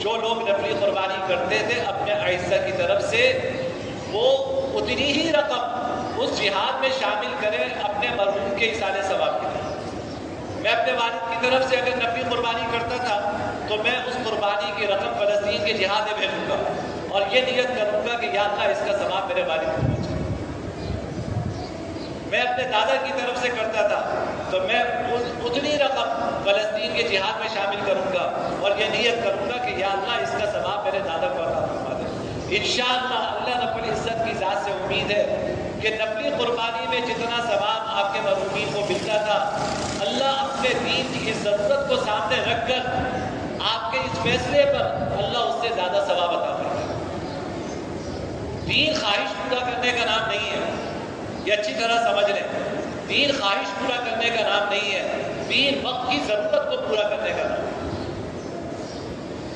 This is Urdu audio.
جو لوگ نفلی قربانی کرتے تھے اپنے اعزہ کی طرف سے، وہ اتنی ہی رقم اس جہاد میں شامل کریں اپنے مرحوم کے ایصال ثواب کی طرف۔ میں اپنے والد کی طرف سے اگر نفلی قربانی کرتا تھا تو میں اس قربانی کی رقم فلسطین کے جہاد میں بھیجوں گا اور یہ نیت کروں گا کہ یا اللہ اس کا ثواب میرے والد کو پہنچے۔ میں اپنے دادا کی طرف سے کرتا تھا تو میں اتنی رقم فلسطین کے جہاد میں شامل کروں گا اور یہ نیت کروں گا کہ یا اللہ اس کا ثواب میرے دادا کو عطا فرما دے۔ انشاءاللہ اللہ رب العزت کی ذات سے امید ہے کہ نفلی قربانی میں جتنا ثواب آپ کے مرحومین کو ملتا تھا، اللہ اپنے دین کی اس ضرورت کو سامنے رکھ کر آپ کے اس فیصلے پر اللہ اس سے زیادہ ثواب عطا فرمائے۔ دین خواہش پورا کرنے کا نام نہیں ہے، یہ اچھی طرح سمجھ لیں۔ دین خواہش پورا کرنے کا نام نہیں ہے، دین وقت کی ضرورت کو پورا کرنے کا نام ہے۔